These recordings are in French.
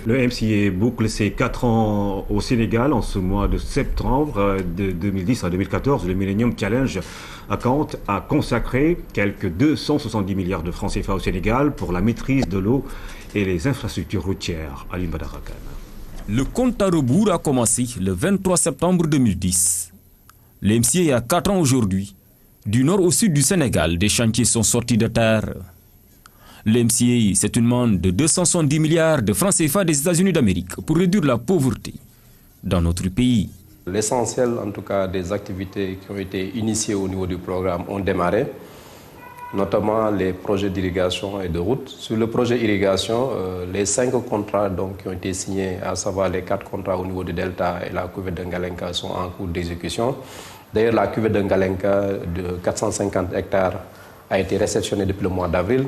Le MCA boucle ses 4 ans au Sénégal en ce mois de septembre de 2010 à 2014. Le Millennium Challenge Account a consacré quelques 270 milliards de francs CFA au Sénégal pour la maîtrise de l'eau et les infrastructures routières. Alim Badara Kane. Le compte à rebours a commencé le 23 septembre 2010. Le MCA a 4 ans aujourd'hui. Du nord au sud du Sénégal, des chantiers sont sortis de terre. Le MCA, c'est une demande de 270 milliards de francs CFA des États-Unis d'Amérique pour réduire la pauvreté dans notre pays. L'essentiel, en tout cas, des activités qui ont été initiées au niveau du programme ont démarré, notamment les projets d'irrigation et de route. Sur le projet irrigation, les 5 contrats donc, qui ont été signés, à savoir les 4 contrats au niveau du Delta et la cuvette de Ngalenka sont en cours d'exécution. D'ailleurs, la cuvette de Ngalenka de 450 hectares a été réceptionnée depuis le mois d'avril.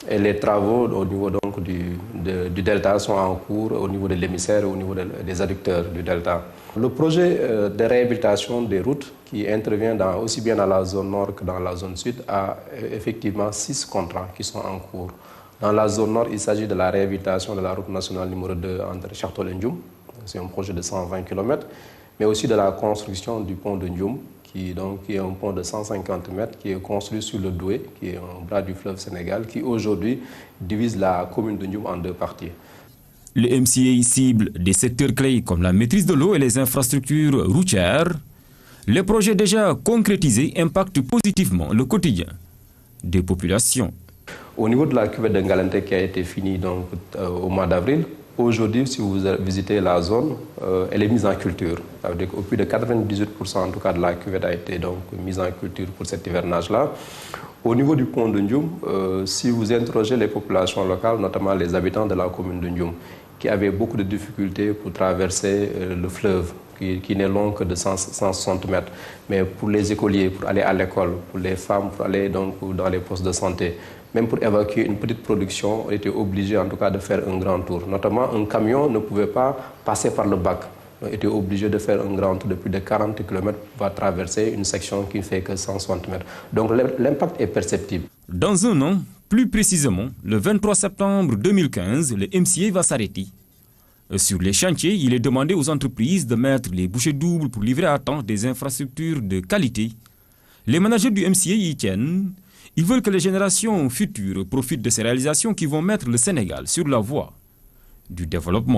Et les travaux au niveau donc, du Delta sont en cours au niveau de l'émissaire et au niveau des adducteurs du Delta. Le projet de réhabilitation des routes qui intervient aussi bien dans la zone nord que dans la zone sud a effectivement 6 contrats qui sont en cours. Dans la zone nord, il s'agit de la réhabilitation de la route nationale numéro 2 entre Chartol et Ndioum. C'est un projet de 120 km, mais aussi de la construction du pont de Ndioum, qui est un pont de 150 mètres qui est construit sur le Doué, qui est un bras du fleuve Sénégal, qui aujourd'hui divise la commune de Ndioum en 2 parties. Le MCA cible des secteurs clés comme la maîtrise de l'eau et les infrastructures routières. Les projets déjà concrétisés impactent positivement le quotidien des populations. Au niveau de la cuvette de Ngalente qui a été finie donc, au mois d'avril, aujourd'hui, si vous visitez la zone, elle est mise en culture. Ça veut dire qu'au plus de 98% en tout cas de la cuvette a été donc mise en culture pour cet hivernage-là. Au niveau du pont de Ndioum, si vous interrogez les populations locales, notamment les habitants de la commune de Ndioum, qui avaient beaucoup de difficultés pour traverser le fleuve, qui n'est long que de 160 mètres. Mais pour les écoliers, pour aller à l'école, pour les femmes, pour aller donc dans les postes de santé, même pour évacuer une petite production, on était obligé en tout cas de faire un grand tour. Notamment, un camion ne pouvait pas passer par le bac. On était obligé de faire un grand tour de plus de 40 km pour traverser une section qui ne fait que 160 mètres. Donc l'impact est perceptible. Dans un an, plus précisément, le 23 septembre 2015, le MCA va s'arrêter. Sur les chantiers, il est demandé aux entreprises de mettre les bouchées doubles pour livrer à temps des infrastructures de qualité. Les managers du MCA y tiennent. Ils veulent que les générations futures profitent de ces réalisations qui vont mettre le Sénégal sur la voie du développement.